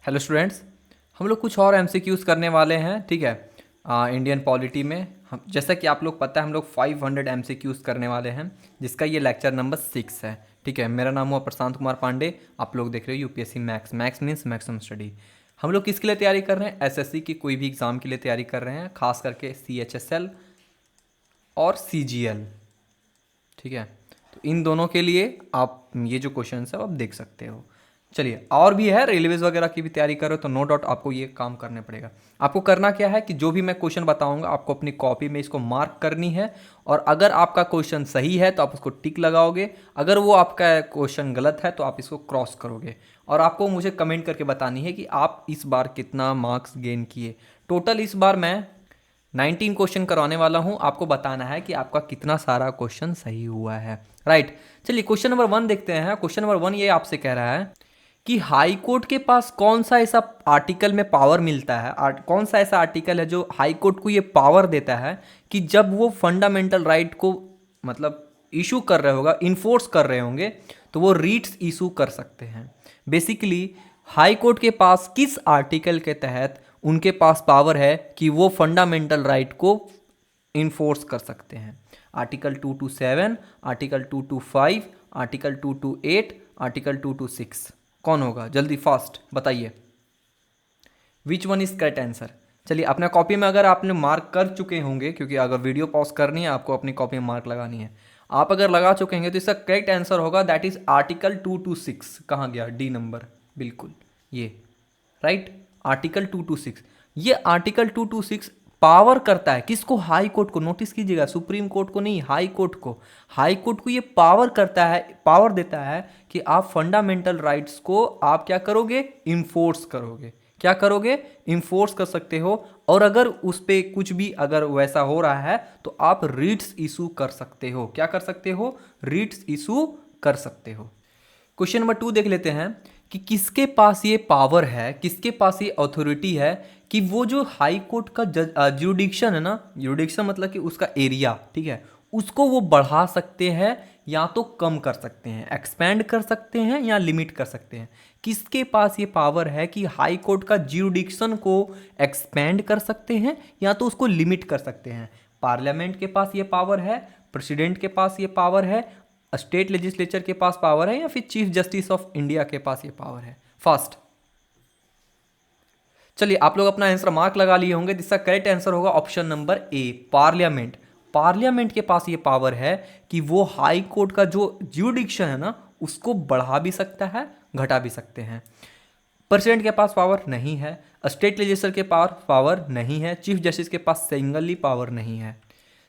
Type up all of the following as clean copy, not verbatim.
Hello students, हम लोग कुछ और एमसीक्यूज़ करने वाले हैं। ठीक है, इंडियन पॉलिटी में हम जैसा कि आप लोग पता है हम लोग 500 एमसीक्यूज़ करने वाले हैं, जिसका ये लेक्चर नंबर 6 है। ठीक है, मेरा नाम हुआ प्रशांत कुमार पांडे। आप लोग देख रहे हो UPSC max. Max means maximum study. हम लोग किसके लिए तैयारी कर रहे हैं? एसएससी की कोई भी एग्ज़ाम के लिए तैयारी कर रहे हैं, खास करके सीएचएसएल और सीजीएल। ठीक है, तो इन दोनों के लिए आप ये जो क्वेश्चन है आप देख सकते हो। चलिए, और भी है, रेलवेज वगैरह की भी तैयारी करो तो नो डाउट आपको ये काम करने पड़ेगा। आपको करना क्या है कि जो भी मैं क्वेश्चन बताऊंगा आपको अपनी कॉपी में इसको मार्क करनी है, और अगर आपका क्वेश्चन सही है तो आप उसको टिक लगाओगे, अगर वो आपका क्वेश्चन गलत है तो आप इसको क्रॉस करोगे, और आपको मुझे कमेंट करके बतानी है कि आप इस बार कितना मार्क्स गेन किए। टोटल इस बार मैं 19 क्वेश्चन करवाने वाला हूं, आपको बताना है कि आपका कितना सारा क्वेश्चन सही हुआ है। राइट, चलिए क्वेश्चन नंबर 1 देखते हैं। क्वेश्चन नंबर 1 ये आपसे कह रहा है कि हाई कोर्ट के पास कौन सा ऐसा आर्टिकल में पावर मिलता है, कौन सा ऐसा आर्टिकल है जो हाई कोर्ट को ये पावर देता है कि जब वो फंडामेंटल राइट को मतलब इशू कर रहे होगा, इन्फोर्स कर रहे होंगे, तो वो रीट्स इशू कर सकते हैं। बेसिकली हाई कोर्ट के पास किस आर्टिकल के तहत उनके पास पावर है कि वो फंडामेंटल राइट को इन्फोर्स कर सकते हैं? Article 227, article 225, article 228, article 226। कौन होगा? जल्दी फास्ट बताइए, विच वन इज करेक्ट आंसर। चलिए, अपना कॉपी में अगर आपने मार्क कर चुके होंगे, क्योंकि अगर वीडियो पॉज करनी है आपको अपनी कॉपी में मार्क लगानी है, आप अगर लगा चुके होंगे तो इसका करेक्ट आंसर होगा दैट इज आर्टिकल 226। कहाँ गया? डी नंबर, बिल्कुल ये राइट। आर्टिकल 226, ये आर्टिकल 226 पावर करता है किसको? हाई कोर्ट को। नोटिस कीजिएगा, सुप्रीम कोर्ट को नहीं, हाई कोर्ट को। हाई कोर्ट को ये पावर करता है, पावर देता है कि आप फंडामेंटल राइट्स को आप क्या करोगे? इन्फोर्स करोगे। क्या करोगे? इन्फोर्स कर सकते हो, और अगर उस पर कुछ भी अगर वैसा हो रहा है तो आप रीट्स इशू कर सकते हो। क्या कर सकते हो? रीट्स इशू कर सकते हो। क्वेश्चन नंबर 2 देख लेते हैं कि किसके पास ये पावर है, किसके पास ये अथॉरिटी है कि वो जो हाई कोर्ट का जुडिक्शन है ना, जुडिक्शन मतलब कि उसका एरिया, ठीक है, उसको वो बढ़ा सकते हैं या तो कम कर सकते हैं, एक्सपेंड कर सकते हैं या लिमिट कर सकते हैं। किसके पास ये पावर है कि हाई कोर्ट का जुडिक्शन को एक्सपेंड कर सकते हैं या तो उसको लिमिट कर सकते हैं? पार्लियामेंट के पास ये पावर है, प्रेसिडेंट के पास ये पावर है, स्टेट लेजिस्लेचर के पास पावर है, या फिर चीफ जस्टिस ऑफ इंडिया के पास ये पावर है? फास्ट। चलिए, आप लोग अपना आंसर मार्क लगा लिए होंगे। इसका करेक्ट आंसर होगा option number A, parliament. Parliament के पास ये पावर है कि वो हाई कोर्ट का जो ज्यूडिक्शन है ना, उसको बढ़ा भी सकता है, घटा भी सकते हैं। प्रेसिडेंट के पास पावर नहीं है, स्टेट लेजिस्लेचर के पास पावर नहीं है, चीफ जस्टिस के पास सिंगली पावर नहीं है।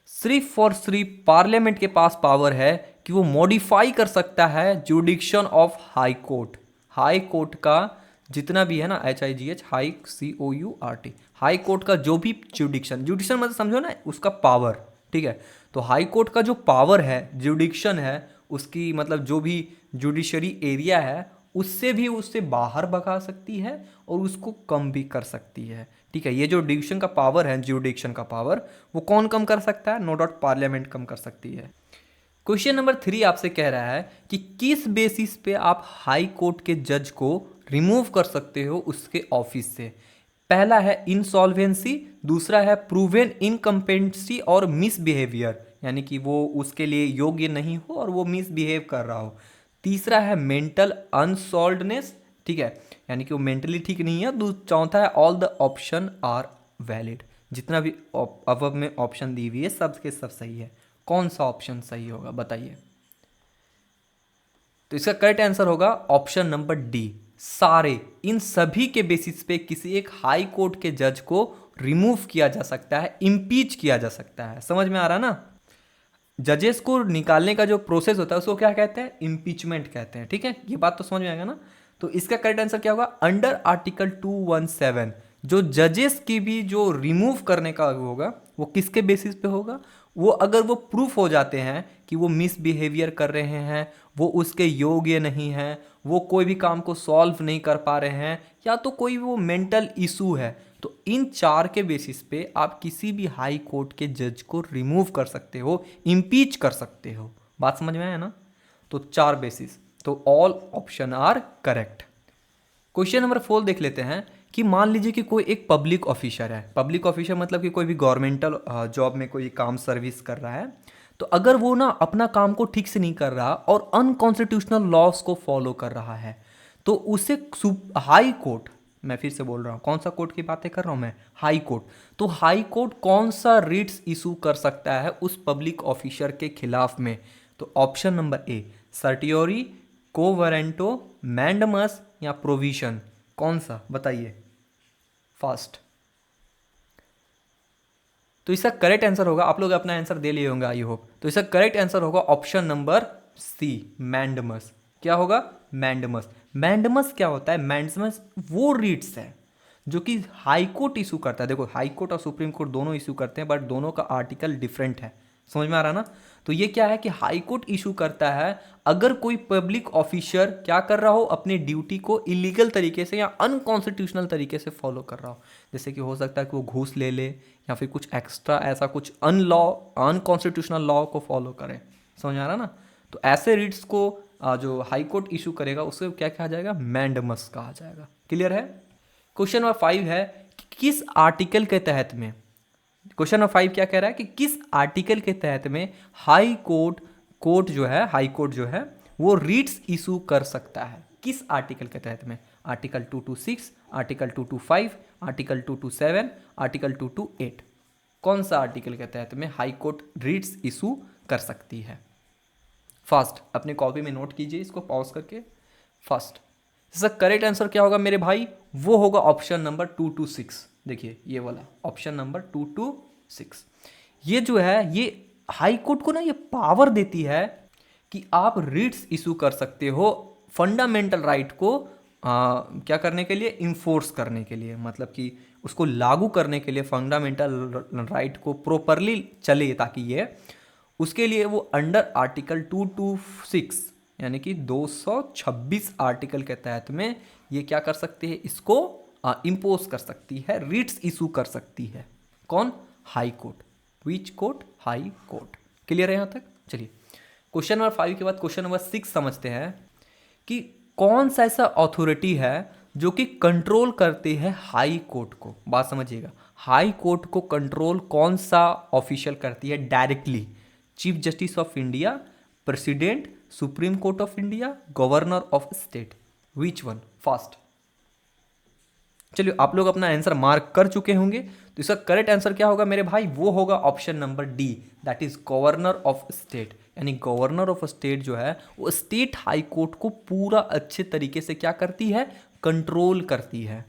सिर्फ और सिर्फ पार्लियामेंट के पास पावर है कि वो मॉडिफाई कर सकता है जुडिक्शन of high court. High court का जितना भी है ना, HIGH, high COURT, high court का जो भी जुडिक्शन, जुडिक्शन मतलब समझो ना उसका पावर। ठीक है, तो हाई कोर्ट का जो पावर है, जुडिक्शन है, उसकी मतलब जो भी जुडिशरी एरिया है, उससे भी उससे बाहर भगा सकती है और उसको कम भी कर सकती है। ठीक है, ये जो डिविशन का पावर है, ज्यूडिक्शन का पावर, वो कौन कम कर सकता है? नो डाउट पार्लियामेंट कम कर सकती है। क्वेश्चन नंबर 3 आपसे कह रहा है कि किस बेसिस पे आप हाई कोर्ट के जज को रिमूव कर सकते हो उसके ऑफिस से? पहला है इंसॉल्वेंसी, दूसरा है प्रूवन इनकम्पेटेंसी और मिसबिहेवियर, यानी कि वो उसके लिए योग्य नहीं हो और वो मिसबिहेव कर रहा हो। तीसरा है मेंटल अनसॉल्वडनेस, ठीक है, यानी कि वो मेंटली ठीक नहीं है। चौथा है all the option are valid. जितना भी अब में ऑप्शन दी हुई है सब के सब सही है। कौन सा ऑप्शन सही होगा बताइए? तो इसका करेक्ट आंसर होगा ऑप्शन नंबर डी, सारे। इन सभी के बेसिस पे किसी एक हाई कोर्ट के जज को रिमूव किया जा सकता है, इम्पीच किया जा सकता है। समझ में आ रहा ना? जजेस को निकालने का जो प्रोसेस होता है उसको क्या कहते हैं? इम्पीचमेंट कहते हैं। ठीक है, ये बात तो समझ में आएगा ना? तो इसका करेक्ट आंसर क्या होगा? अंडर आर्टिकल 217 जो जजेस की भी जो रिमूव करने का होगा वो किसके बेसिस पे होगा? वो अगर वो प्रूफ हो जाते हैं कि वो मिसबिहेवियर कर रहे हैं, वो उसके योग्य नहीं हैं, वो कोई भी काम को सॉल्व नहीं कर पा रहे हैं, या तो कोई वो मेंटल इशू है, तो इन चार के बेसिस पे आप किसी भी हाई कोर्ट के जज को रिमूव कर सकते हो, इम्पीच कर सकते हो। बात समझ में आया ना? तो चार बेसिस, तो all option are correct. Question number 4 देख लेते हैं कि मान लीजिए कि कोई एक पब्लिक ऑफिसर है। पब्लिक ऑफिसर मतलब कि कोई भी गवर्नमेंटल जॉब में कोई काम सर्विस कर रहा है। तो अगर वो ना अपना काम को ठीक से नहीं कर रहा और अनकॉन्स्टिट्यूशनल लॉस को फॉलो कर रहा है, तो उसे हाई कोर्ट, मैं फिर से बोल रहा हूँ, कौन सा कोर्ट की बातें कर रहा हूँ मैं, हाई कोर्ट। तो हाई कोर्ट कौन सा रिट्स इशू कर सकता है उस पब्लिक ऑफिसर के खिलाफ में? तो ऑप्शन नंबर ए सर्टियोरी, को वारंटो, मैंडमस या प्रोविजन, कौन सा बताइए फास्ट। तो इसका करेक्ट आंसर होगा, आप लोग अपना आंसर दे लिए होंगे आई होप, तो इसका करेक्ट आंसर होगा ऑप्शन नंबर सी मैंडमस। क्या होगा? मैंडमस। मैंडमस क्या होता है? मैंडमस वो रीट्स है जो कि हाई कोर्ट इशू करता है। देखो हाई कोर्ट और सुप्रीम कोर्ट दोनों इशू करते हैं, बट दोनों का आर्टिकल डिफरेंट है। समझ में आ रहा ना? तो ये क्या है कि हाई कोर्ट इशू करता है अगर कोई पब्लिक ऑफिसर क्या कर रहा हो, अपनी ड्यूटी को इलीगल तरीके से या अनकॉन्स्टिट्यूशनल तरीके से फॉलो कर रहा हो। जैसे कि हो सकता है कि वो घूस ले ले या फिर कुछ एक्स्ट्रा ऐसा कुछ अनकॉन्स्टिट्यूशनल लॉ को फॉलो करे। समझ आ रहा ना? तो ऐसे रिट्स को जो हाई कोर्ट इशू करेगा उसे क्या कहा जाएगा? मैंडमस कहा जाएगा। क्लियर है? क्वेश्चन नंबर 5 है कि किस आर्टिकल के तहत में, क्वेश्चन नंबर 5 क्या कह रहा है कि किस आर्टिकल के तहत में हाई कोर्ट जो है वो रीट्स इशू कर सकता है? किस आर्टिकल के तहत में? आर्टिकल 226, आर्टिकल 225, आर्टिकल 227, आर्टिकल 228, कौन सा आर्टिकल के तहत में हाई कोर्ट रीट्स इशू कर सकती है? फास्ट अपने कॉपी में नोट कीजिए इसको पॉज करके फास्ट। इसका करेक्ट आंसर क्या होगा मेरे भाई? वो होगा ऑप्शन नंबर 226। देखिए ये वाला ऑप्शन नंबर 226। ये जो है ये हाई कोर्ट को ना ये पावर देती है कि आप रिट्स इशू कर सकते हो फंडामेंटल राइट को क्या करने के लिए? इन्फोर्स करने के लिए, मतलब कि उसको लागू करने के लिए, फंडामेंटल राइट को प्रॉपरली चले ताकि ये, उसके लिए वो अंडर आर्टिकल 226 यानी कि 226 आर्टिकल के तहत में ये क्या कर सकते हैं? इसको इम्पोज कर सकती है, रिट्स इशू कर सकती है। कौन? High court. Which court? High court. Clear है यहाँ तक? चलिए क्वेश्चन नंबर 5 के बाद क्वेश्चन नंबर 6 समझते हैं कि कौन सा ऐसा अथॉरिटी है जो कि कंट्रोल करते हैं हाई कोर्ट को। बात समझिएगा, हाई कोर्ट को कंट्रोल कौन सा ऑफिशियल करती है directly? Chief justice of India, president, supreme court of India, governor of state, which one? Fast. चलिए आप लोग अपना आंसर मार्क कर चुके होंगे, तो इसका करेक्ट आंसर क्या होगा मेरे भाई? वो होगा option number D, that is governor of state. यानी गवर्नर ऑफ स्टेट जो है वो स्टेट हाई कोर्ट को पूरा अच्छे तरीके से क्या करती है? कंट्रोल करती है।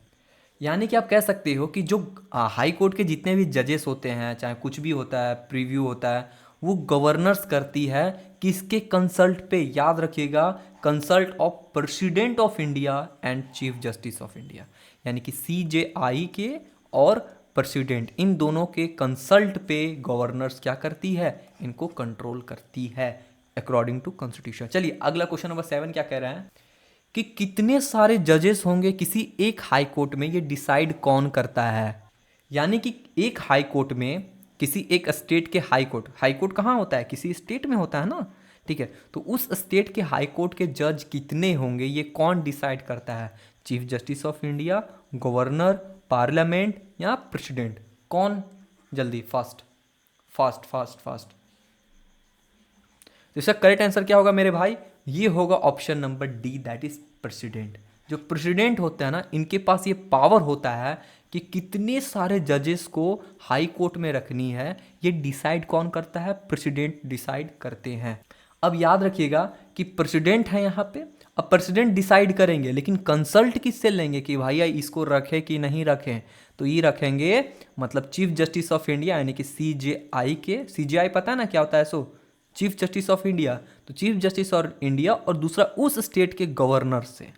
यानी कि आप कह सकते हो कि जो हाई कोर्ट के जितने भी जजेस होते हैं, चाहे कुछ भी होता है, प्रीव्यू होता है, वो गवर्नर्स करती है किसके कंसल्ट पे? याद रखिएगा, consult of president of India and chief justice of India. यानी कि CJI के और प्रेसिडेंट, इन दोनों के कंसल्ट पे गवर्नर्स क्या करती है? इनको कंट्रोल करती है अकॉर्डिंग टू कॉन्स्टिट्यूशन। चलिए अगला क्वेश्चन नंबर 7 क्या कह रहे हैं कि कितने सारे जजेस होंगे किसी एक हाई कोर्ट में, ये डिसाइड कौन करता है? यानी कि एक हाई कोर्ट में, किसी एक स्टेट के हाई कोर्ट कहाँ होता है? किसी स्टेट में होता है ना, ठीक है? तो उस स्टेट के हाई कोर्ट के जज कितने होंगे ये कौन डिसाइड करता है? Chief justice of India, governor, parliament या प्रेसिडेंट? कौन? जल्दी फास्ट फास्ट फास्ट फास्ट। तो इसका करेक्ट आंसर क्या होगा मेरे भाई? ये होगा option number D, that is president. जो प्रेसिडेंट होता है ना, इनके पास ये पावर होता है कि कितने सारे जजेस को हाई कोर्ट में रखनी है, ये डिसाइड कौन करता है? प्रेसिडेंट डिसाइड करते हैं। अब याद रखिएगा कि प्रेसिडेंट है यहाँ पे, अब प्रेसिडेंट डिसाइड करेंगे, लेकिन कंसल्ट किससे लेंगे कि भैया इसको रखें कि नहीं रखें? तो ये रखेंगे मतलब चीफ जस्टिस ऑफ इंडिया यानी कि CJI के। CJI पता है ना क्या होता है? सो चीफ जस्टिस ऑफ इंडिया, तो चीफ जस्टिस ऑफ इंडिया और दूसरा उस स्टेट के गवर्नर से।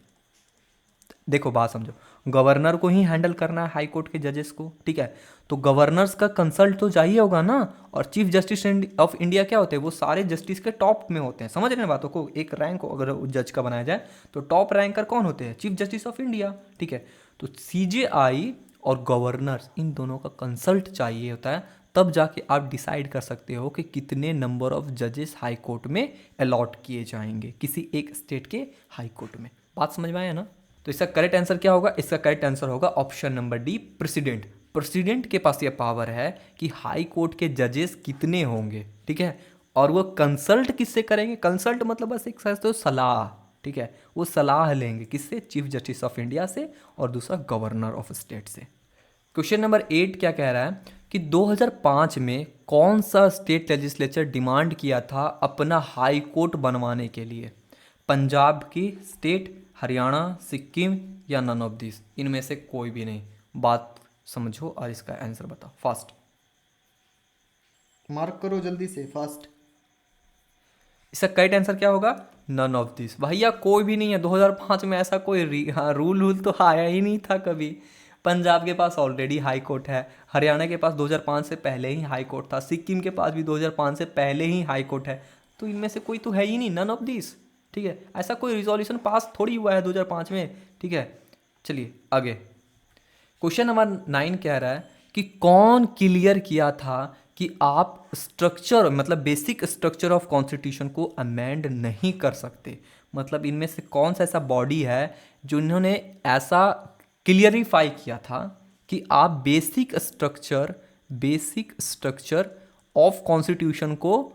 देखो बात समझो, गवर्नर को ही हैंडल करना है हाई कोर्ट के जजेस को, ठीक है? तो गवर्नर्स का कंसल्ट तो चाहिए होगा ना। और चीफ जस्टिस ऑफ इंडिया क्या होते हैं? वो सारे जस्टिस के टॉप में होते हैं। समझ रहे हैं बातों को? एक रैंक को अगर जज का बनाया जाए तो टॉप रैंकर कौन होते हैं? चीफ जस्टिस ऑफ इंडिया, ठीक है? तो CJI और गवर्नर्स, इन दोनों का कंसल्ट चाहिए होता है, तब जाके आप डिसाइड कर सकते हो कि कितने नंबर ऑफ जजेस हाई कोर्ट में अलॉट किए जाएंगे किसी एक स्टेट के हाई कोर्ट में। बात समझ में आया ना? तो इसका करेक्ट आंसर क्या होगा? इसका करेक्ट आंसर होगा option number D, president. President के पास ये पावर है कि हाई कोर्ट के जजेस कितने होंगे, ठीक है, और वो कंसल्ट किससे करेंगे? कंसल्ट मतलब बस एक समझते हो सलाह, ठीक है, वो सलाह लेंगे किससे? चीफ जस्टिस ऑफ इंडिया से, और दूसरा गवर्नर ऑफ स्टेट से। क्वेश्चन नंबर 8 क्या कह रहा है कि 2005 में कौन सा स्टेट लेजिस्लेचर डिमांड किया था अपना हाई कोर्ट बनवाने के लिए? पंजाब की स्टेट, हरियाणा, सिक्किम या नन ऑफ दिस? इनमें से कोई भी नहीं। बात समझो और इसका आंसर बताओ फास्ट। मार्क करो जल्दी से, फास्ट। इसका करेक्ट आंसर क्या होगा? None of this. भैया कोई भी नहीं है। 2005 में ऐसा कोई रूल तो आया ही नहीं था कभी। पंजाब के पास ऑलरेडी हाई कोर्ट है, हरियाणा के पास 2005 से पहले ही हाई कोर्ट था, सिक्किम के पास भी 2005 से पहले ही हाई कोर्ट है। तो इनमें से कोई तो है ही नहीं, नन ऑफ दिस, ठीक है। ऐसा कोई रिजोल्यूशन पास थोड़ी हुआ है 2005 में, ठीक है। चलिए आगे। क्वेश्चन नंबर 9 कह रहा है कि कौन क्लियर किया था कि आप स्ट्रक्चर मतलब बेसिक स्ट्रक्चर ऑफ कॉन्स्टिट्यूशन को अमेंड नहीं कर सकते? मतलब इनमें से कौन सा ऐसा बॉडी है जिन्होंने ऐसा क्लियरिफाई किया था कि आप बेसिक स्ट्रक्चर ऑफ कॉन्स्टिट्यूशन को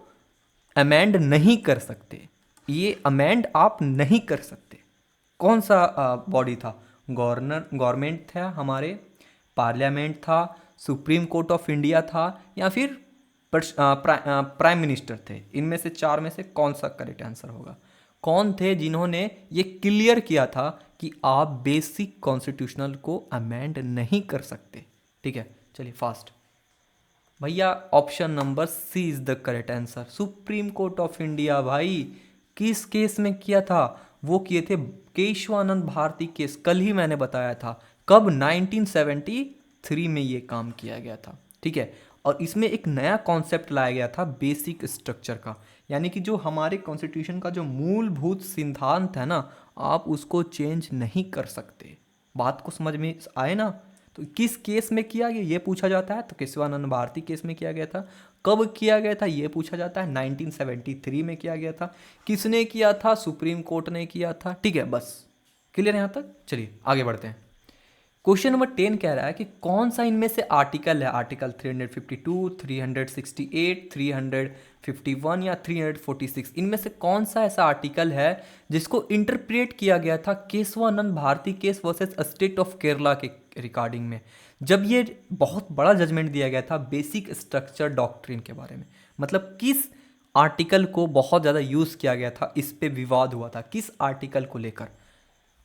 अमेंड नहीं कर सकते? ये अमेंड आप नहीं कर सकते। कौन सा बॉडी था? गवर्नमेंट था हमारे, पार्लियामेंट था, सुप्रीम कोर्ट ऑफ इंडिया था, या फिर प्राइम मिनिस्टर थे? इनमें से चार में से कौन सा करेक्ट आंसर होगा? कौन थे जिन्होंने ये क्लियर किया था कि आप बेसिक कॉन्स्टिट्यूशनल को अमेंड नहीं कर सकते? ठीक है, चलिए फास्ट। भैया option number c is the correct answer, supreme court of India. भाई किस केस में किया था? वो किए थे केशवानंद भारती केस, कल ही मैंने बताया था। कब? 1973 में ये काम किया गया था, ठीक है। और इसमें एक नया कॉन्सेप्ट लाया गया था बेसिक स्ट्रक्चर का, यानी कि जो हमारे कॉन्स्टिट्यूशन का जो मूलभूत सिद्धांत है ना, आप उसको चेंज नहीं कर सकते। बात को समझ में आए ना? तो किस केस में किया गया ये पूछा जाता है, तो केशवानंद भारती केस में किया गया था। कब किया गया था ये पूछा जाता है, 1973 में किया गया था। किसने किया था? सुप्रीम कोर्ट ने किया था, ठीक है। बस क्लियर यहाँ तक? चलिए आगे बढ़ते हैं। क्वेश्चन नंबर 10 कह रहा है कि कौन सा इनमें से आर्टिकल है, आर्टिकल 352, 368, 351 या 346, इनमें से कौन सा ऐसा आर्टिकल है जिसको इंटरप्रेट किया गया था Keshavananda Bharati case versus state of Kerala के रिकॉर्डिंग में, जब ये बहुत बड़ा जजमेंट दिया गया था बेसिक स्ट्रक्चर डॉक्ट्रिन के बारे में? मतलब किस आर्टिकल को बहुत ज़्यादा यूज़ किया गया था, इस पे विवाद हुआ था, किस आर्टिकल को लेकर?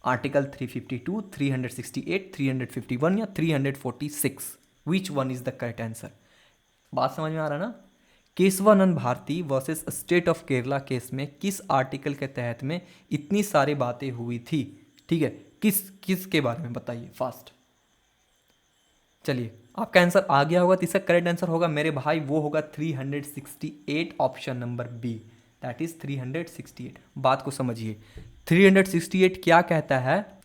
आर्टिकल 352, 368, 351 या 346? Which one is the correct answer? बात समझ में आ रहा ना? Keshavananda Bharati versus state of Kerala case में किस आर्टिकल के तहत में इतनी सारी बातें हुई थी, ठीक है, किस किस के बारे में बताइए फास्ट। चलिए आपका आंसर आ गया होगा, तो इसका करेक्ट आंसर होगा मेरे भाई, वो होगा 368, option number b, that is 368। बात को समझिए, 368 क्या कहता है?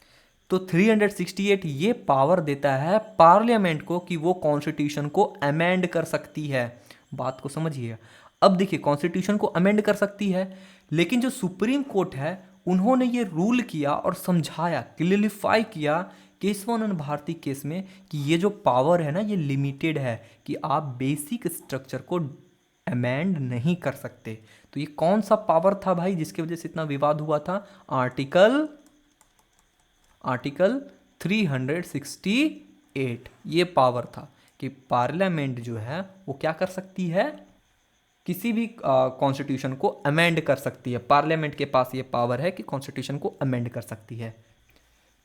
तो 368 ये पावर देता है पार्लियामेंट को कि वो कॉन्स्टिट्यूशन को अमेंड कर सकती है। बात को समझिए। अब देखिए, कॉन्स्टिट्यूशन को अमेंड कर सकती है, लेकिन जो सुप्रीम कोर्ट है उन्होंने ये रूल किया और समझाया, क्लियरिफाई किया केशवानंद भारती केस में कि ये जो पावर है ना, ये लिमिटेड है, कि आप बेसिक स्ट्रक्चर को अमेंड नहीं कर सकते। तो ये कौन सा पावर था भाई जिसकी वजह से इतना विवाद हुआ था? आर्टिकल 368 ये पावर था कि पार्लियामेंट जो है वो क्या कर सकती है, किसी भी कॉन्स्टिट्यूशन को अमेंड कर सकती है। पार्लियामेंट के पास ये पावर है कि कॉन्स्टिट्यूशन को अमेंड कर सकती है।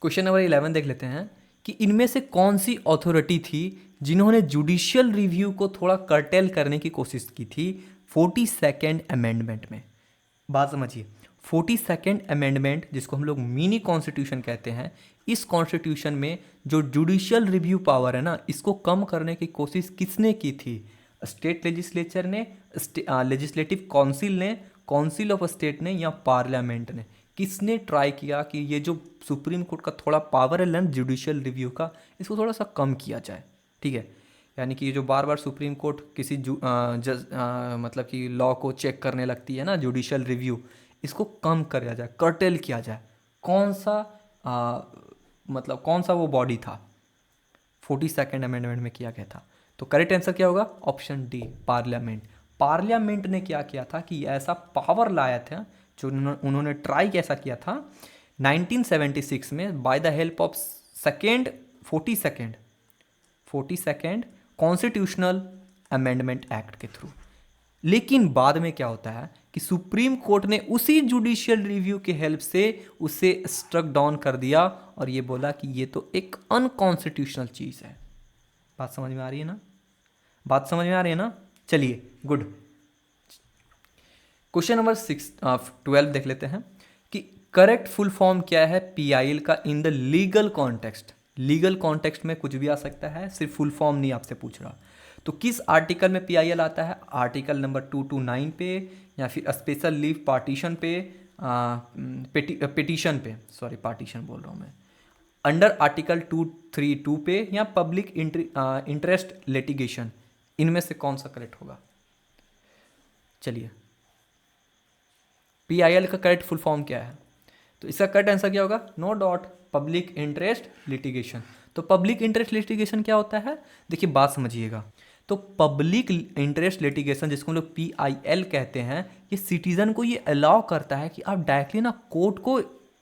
क्वेश्चन नंबर 11 देख लेते हैं कि इनमें से कौन सी अथॉरिटी थी जिन्होंने जुडिशियल रिव्यू को थोड़ा कर्टेल करने की कोशिश की थी 42nd अमेंडमेंट में? बात समझिए, 42nd अमेंडमेंट जिसको हम लोग मिनी कॉन्स्टिट्यूशन कहते हैं, इस कॉन्स्टिट्यूशन में जो जुडिशियल रिव्यू पावर है ना, इसको कम करने की कोशिश किसने की थी? स्टेट लेजिस्लेचर ने, लेजिस्लेटिव काउंसिल ने, काउंसिल ऑफ स्टेट ने, या पार्लियामेंट ने? किसने ट्राई किया कि ये जो सुप्रीम कोर्ट का थोड़ा पावर है ना जुडिशियल रिव्यू का, इसको थोड़ा सा कम किया जाए, ठीक है। यानी कि ये जो बार बार सुप्रीम कोर्ट किसी मतलब कि लॉ को चेक करने लगती है ना, जुडिशियल रिव्यू, इसको कम किया जाए, कर्टेल किया जाए। कौन सा मतलब कौन सा वो बॉडी था 42nd अमेंडमेंट में किया गया था? तो करेक्ट आंसर क्या होगा? Option D, parliament. पार्लियामेंट ने क्या किया था कि ऐसा पावर लाया था, जो उन्होंने ट्राई कैसा किया था 1976 में by the help of second 42nd constitutional amendment act के थ्रू। लेकिन बाद में क्या होता है कि सुप्रीम कोर्ट ने उसी जुडिशियल रिव्यू के हेल्प से उसे स्ट्रक डाउन कर दिया और ये बोला कि ये तो एक अनकॉन्स्टिट्यूशनल चीज़ है। बात समझ में आ रही है ना? बात समझ में आ रही है ना? चलिए, गुड। क्वेश्चन नंबर 12 देख लेते हैं कि करेक्ट फुल फॉर्म क्या है पीआईएल का in the legal context. Legal context में कुछ भी आ सकता है, सिर्फ फुल फॉर्म नहीं आपसे पूछ रहा। तो किस आर्टिकल में पीआईएल आता है? आर्टिकल नंबर 229 पे, या फिर स्पेशल लीव पार्टीशन पे, पिटीशन पे, सॉरी पार्टीशन बोल रहा हूँ मैं, अंडर आर्टिकल 232 पे, या पब्लिक इंटरेस्ट लिटिगेशन। इनमें से कौन सा करेक्ट होगा? चलिए, पीआईएल का करेक्ट फुल फॉर्म क्या है? तो इसका करेक्ट आंसर क्या होगा? No doubt, public interest litigation. तो पब्लिक इंटरेस्ट लिटिगेशन क्या होता है? देखिए बात समझिएगा। तो पब्लिक इंटरेस्ट लिटिगेशन, जिसको हम लोग पीआईएल कहते हैं, ये सिटीजन को ये अलाउ करता है कि आप डायरेक्टली ना कोर्ट को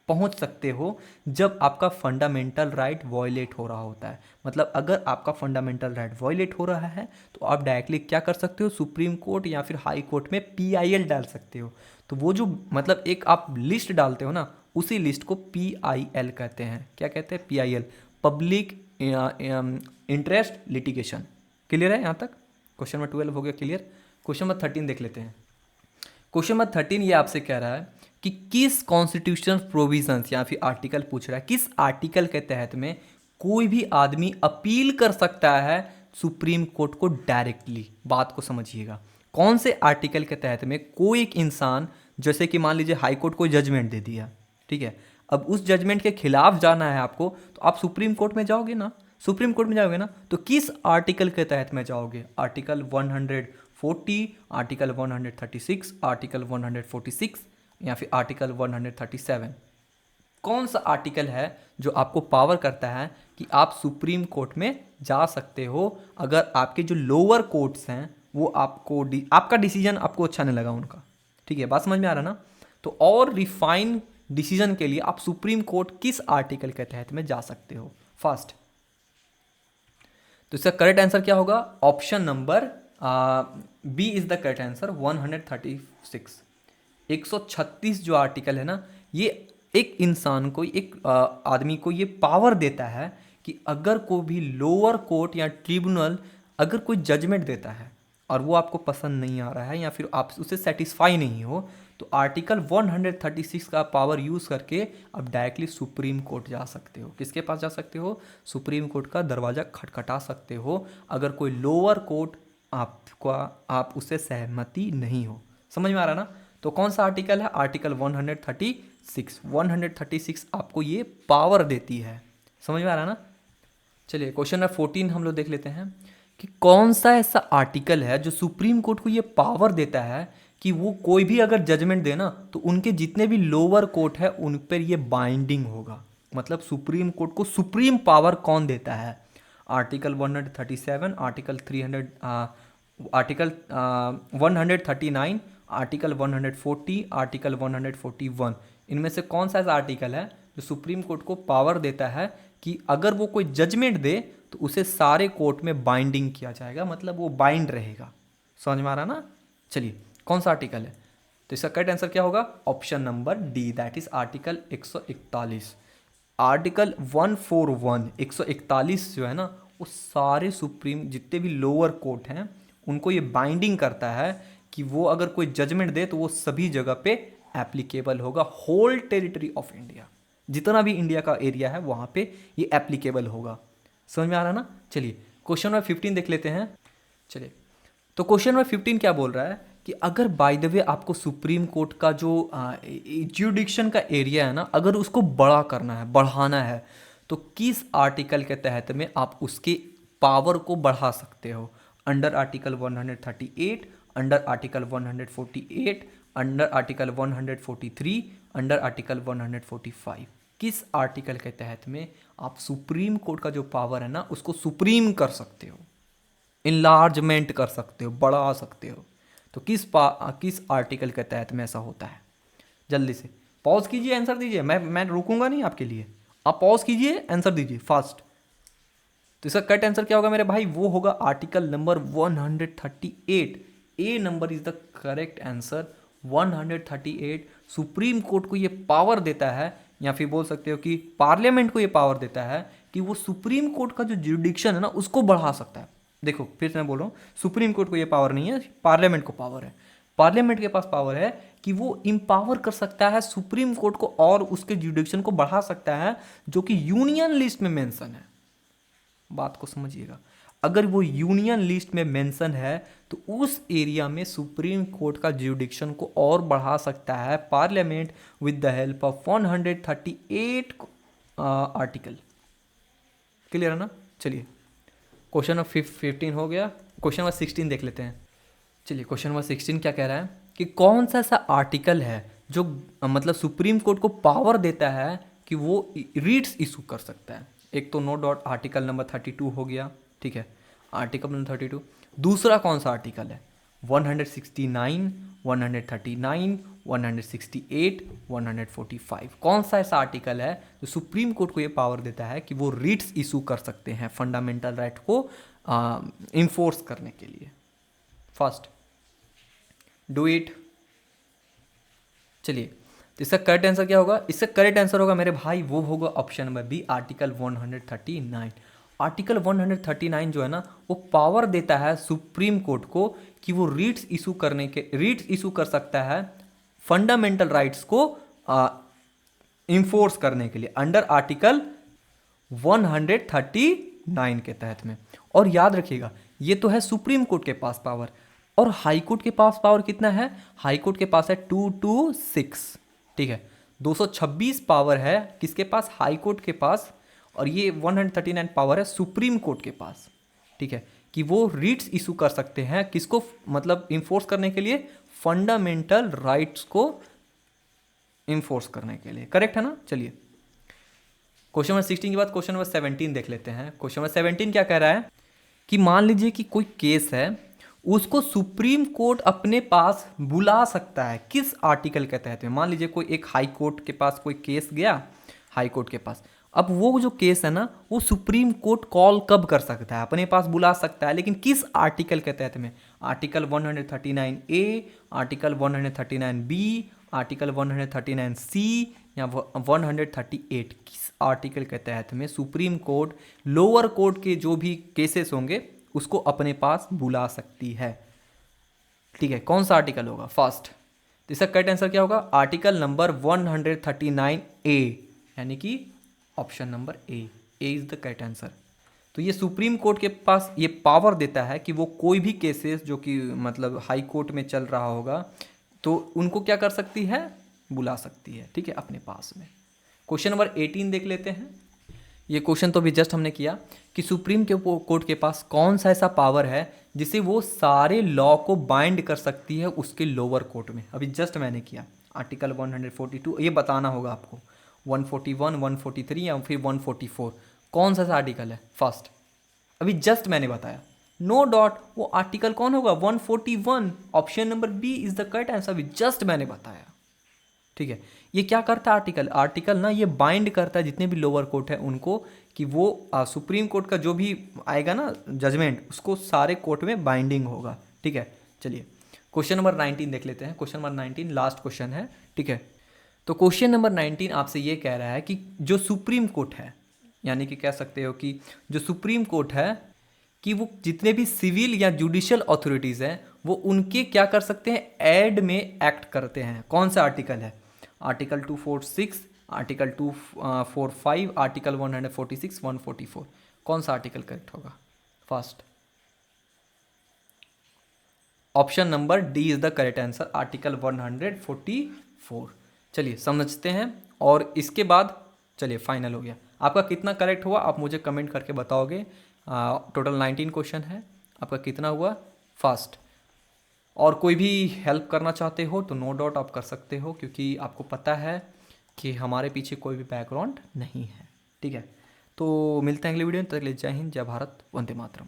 पहुंच सकते हो जब आपका फंडामेंटल राइट वॉयलेट हो रहा होता है। मतलब अगर आपका फंडामेंटल राइट वॉयलेट हो रहा है तो आप डायरेक्टली क्या कर सकते हो? सुप्रीम कोर्ट या फिर हाई कोर्ट में पीआईएल डाल सकते हो। तो वो जो मतलब एक आप लिस्ट डालते हो ना, उसी लिस्ट को पीआईएल कहते हैं। क्या कहते हैं? PIL, public interest litigation. Clear है यहाँ तक? क्वेश्चन नंबर 12 हो गया क्लियर। क्वेश्चन नंबर 13 देख लेते हैं। क्वेश्चन नंबर 13 ये आपसे कह रहा है कि किस कॉन्स्टिट्यूशनल प्रोविजंस, या फिर आर्टिकल पूछ रहा है, किस आर्टिकल के तहत में कोई भी आदमी अपील कर सकता है सुप्रीम कोर्ट को डायरेक्टली। बात को समझिएगा, कौन से आर्टिकल के तहत में कोई एक इंसान, जैसे कि मान लीजिए हाई कोर्ट कोई जजमेंट दे दिया, ठीक है, अब उस जजमेंट के खिलाफ जाना है आपको, तो आप सुप्रीम कोर्ट में जाओगे ना, सुप्रीम कोर्ट में जाओगे ना, तो किस आर्टिकल के तहत में जाओगे? आर्टिकल 140, आर्टिकल 136, आर्टिकल 146, या फिर आर्टिकल 137? कौन सा आर्टिकल है जो आपको पावर करता है कि आप सुप्रीम कोर्ट में जा सकते हो अगर आपके जो लोअर कोर्ट्स हैं वो आपको आपका डिसीजन आपको अच्छा नहीं लगा उनका? ठीक है, बात समझ में आ रहा ना? तो और रिफाइन डिसीजन के लिए आप सुप्रीम कोर्ट किस आर्टिकल के तहत में जा सकते हो? फर्स्ट, तो इसका करेक्ट आंसर क्या होगा? Option number b is the correct answer, 136। 136 जो आर्टिकल है ना, ये एक इंसान को, एक आदमी को ये पावर देता है कि अगर कोई भी लोअर कोर्ट या ट्रिब्यूनल अगर कोई जजमेंट देता है और वो आपको पसंद नहीं आ रहा है या फिर आप उससे सेटिस्फाई नहीं हो, तो आर्टिकल 136 का पावर यूज़ करके आप डायरेक्टली सुप्रीम कोर्ट जा सकते हो। किसके पास जा सकते हो? सुप्रीम कोर्ट का दरवाज़ा खटखटा सकते हो अगर कोई लोअर कोर्ट आप उससे सहमति नहीं हो। समझ में आ रहा ना? तो कौन सा आर्टिकल है? आर्टिकल 136। 136 आपको ये पावर देती है। समझ में आ रहा ना? चलिए, क्वेश्चन नंबर 14 हम लोग देख लेते हैं कि कौन सा ऐसा आर्टिकल है जो सुप्रीम कोर्ट को ये पावर देता है कि वो कोई भी अगर जजमेंट देना तो उनके जितने भी लोअर कोर्ट है उन पर ये बाइंडिंग होगा। मतलब सुप्रीम कोर्ट को सुप्रीम पावर कौन देता है? Article 137, article 300, article 139, article 140, article 141। इनमें से कौन सा ऐसा आर्टिकल है जो सुप्रीम कोर्ट को पावर देता है कि अगर वो कोई जजमेंट दे तो उसे सारे कोर्ट में बाइंडिंग किया जाएगा, मतलब वो बाइंड रहेगा। समझ में आ रहा ना? चलिए, कौन सा आर्टिकल है? तो इसका करेक्ट आंसर क्या होगा? Option number D, that is article 141। Article 141, 141 जो है ना, वो सारे सुप्रीम जितने भी लोअर कोर्ट हैं उनको ये बाइंडिंग करता है कि वो अगर कोई जजमेंट दे तो वो सभी जगह पे एप्लीकेबल होगा। होल टेरिटरी ऑफ इंडिया, जितना भी इंडिया का एरिया है वहाँ पे ये एप्लीकेबल होगा। समझ में आ रहा ना? चलिए, क्वेश्चन नंबर 15 देख लेते हैं। चलिए, तो क्वेश्चन नंबर 15 क्या बोल रहा है कि अगर बाय द वे आपको सुप्रीम कोर्ट का जो ज्यूडिक्शन का एरिया है ना, अगर उसको बड़ा करना है, बढ़ाना है, तो किस आर्टिकल के तहत में आप उसके पावर को बढ़ा सकते हो? Under article 138, under article 148, under article 143, under article 145। किस आर्टिकल के तहत में आप सुप्रीम कोर्ट का जो पावर है ना उसको सुप्रीम कर सकते हो, इनलार्जमेंट कर सकते हो, बढ़ा सकते हो। तो किस आर्टिकल के तहत में ऐसा होता है? जल्दी से पॉज कीजिए, आंसर दीजिए। मैं रुकूंगा नहीं आपके लिए, आप पॉज कीजिए, आंसर दीजिए फास्ट। तो इसका करेक्ट आंसर क्या होगा मेरे भाई? वो होगा article number 138। A number is the correct answer. 138 supreme court को ये पावर देता है, या फिर बोल सकते हो कि पार्लियामेंट को ये पावर देता है कि वो सुप्रीम कोर्ट का जो जुडिक्शन है ना उसको बढ़ा सकता है। देखो फिर से मैं बोल रहा हूँ, सुप्रीम कोर्ट को ये पावर नहीं है, पार्लियामेंट को पावर है। पार्लियामेंट के पास पावर है कि वो इम्पावर कर सकता है सुप्रीम कोर्ट को और उसके जुडिक्शन को बढ़ा सकता है, जो कि यूनियन लिस्ट में मेंशन है। बात को समझिएगा, अगर वो यूनियन लिस्ट में मेंशन है तो उस एरिया में सुप्रीम कोर्ट का ज्यूडिक्शन को और बढ़ा सकता है parliament with the help of 138 article. Clear है ना? चलिए क्वेश्चन नंबर 15 हो गया। क्वेश्चन नंबर 16 देख लेते हैं। चलिए क्वेश्चन नंबर 16 क्या कह रहा है कि कौन सा ऐसा आर्टिकल है जो मतलब सुप्रीम कोर्ट को पावर देता है कि वो रीट्स इशू कर सकता है। एक तो नो डाउट आर्टिकल नंबर 32 हो गया, ठीक है, आर्टिकल नंबर 32। दूसरा कौन सा आर्टिकल है? 169, 139, 168, 145। कौन सा ऐसा आर्टिकल है जो सुप्रीम कोर्ट को ये पावर देता है कि वो रीट्स इशू कर सकते हैं फंडामेंटल राइट को इन्फोर्स करने के लिए? First do it. चलिए तो इसका करेक्ट आंसर क्या होगा? इसका करेक्ट आंसर होगा मेरे भाई वो होगा option number b, article 139। Article 139 जो है ना वो पावर देता है सुप्रीम कोर्ट को कि वो रीट्स इशू कर सकता है फंडामेंटल राइट्स को इन्फोर्स करने के लिए अंडर आर्टिकल 139 के तहत में। और याद रखिएगा ये तो है सुप्रीम कोर्ट के पास पावर, और हाई कोर्ट के पास पावर कितना है? हाई कोर्ट के पास है 226, ठीक है, 226 पावर है किसके पास? हाई कोर्ट के पास। और ये 139 पावर है सुप्रीम कोर्ट के पास, ठीक है, कि वो रीट्स इशू कर सकते हैं किसको मतलब इन्फोर्स करने के लिए? फंडामेंटल राइट्स को इन्फोर्स करने के लिए। करेक्ट है ना? चलिए क्वेश्चन नंबर 16 के बाद क्वेश्चन नंबर 17 देख लेते हैं। क्वेश्चन नंबर 17 क्या कह रहा है कि मान लीजिए कि कोई केस है, उसको सुप्रीम कोर्ट अपने पास बुला सकता है। किस आर्टिकल के तहत में? मान लीजिए कोई एक हाई कोर्ट के पास कोई केस गया, हाई कोर्ट के पास। अब वो जो केस है ना वो सुप्रीम कोर्ट कॉल कब कर सकता है? अपने पास बुला सकता है, लेकिन किस आर्टिकल के तहत में? Article 139A, article 139B, article 139C या 138? किस आर्टिकल के तहत में सुप्रीम कोर्ट लोअर कोर्ट के जो भी केसेस होंगे उसको अपने पास बुला सकती है? ठीक है, कौन सा आर्टिकल होगा? फर्स्ट तो इसका करेक्ट आंसर क्या होगा? आर्टिकल नंबर 139A, यानी कि option number A is the correct answer. तो ये सुप्रीम कोर्ट के पास ये पावर देता है कि वो कोई भी केसेस जो कि मतलब हाई कोर्ट में चल रहा होगा तो उनको क्या कर सकती है? बुला सकती है, ठीक है, अपने पास में। क्वेश्चन नंबर 18 देख लेते हैं। ये क्वेश्चन तो भी जस्ट हमने किया कि सुप्रीम कोर्ट के पास कौन सा ऐसा पावर है जिसे वो सारे लॉ को बाइंड कर सकती है उसके लोअर कोर्ट में? अभी जस्ट मैंने किया आर्टिकल 142, ये बताना होगा आपको 141, 143 या फिर 144 कौन सा आर्टिकल है? फर्स्ट अभी जस्ट मैंने बताया, नो डॉट वो आर्टिकल कौन होगा? 141, option number b is the correct answer. अभी जस्ट मैंने बताया, ठीक है। ये क्या करता है आर्टिकल ना ये बाइंड करता है जितने भी लोअर कोर्ट है उनको कि वो सुप्रीम कोर्ट का जो भी आएगा ना जजमेंट उसको सारे कोर्ट में बाइंडिंग होगा, ठीक है। चलिए क्वेश्चन नंबर 19 देख लेते हैं। क्वेश्चन नंबर 19 लास्ट क्वेश्चन है, ठीक है। तो क्वेश्चन नंबर 19 आपसे ये कह रहा है कि जो सुप्रीम कोर्ट है, यानी कि कह सकते हो कि जो सुप्रीम कोर्ट है कि वो जितने भी सिविल या जुडिशियल अथॉरिटीज़ हैं वो उनके क्या कर सकते हैं? एड में एक्ट करते हैं। कौन सा आर्टिकल है? आर्टिकल 246, आर्टिकल 245, आर्टिकल 146, 144 कौन सा आर्टिकल करेक्ट होगा? First option number D is the correct answer, article 144। चलिए समझते हैं और इसके बाद चलिए फाइनल हो गया। आपका कितना करेक्ट हुआ आप मुझे कमेंट करके बताओगे। टोटल 19 क्वेश्चन है, आपका कितना हुआ? फर्स्ट। और कोई भी हेल्प करना चाहते हो तो नो डाउट आप कर सकते हो, क्योंकि आपको पता है कि हमारे पीछे कोई भी बैकग्राउंड नहीं है। ठीक है, तो मिलते हैं अगली वीडियो में, तब तक के लिए जय हिंद, जय भारत, वंदे मातरम।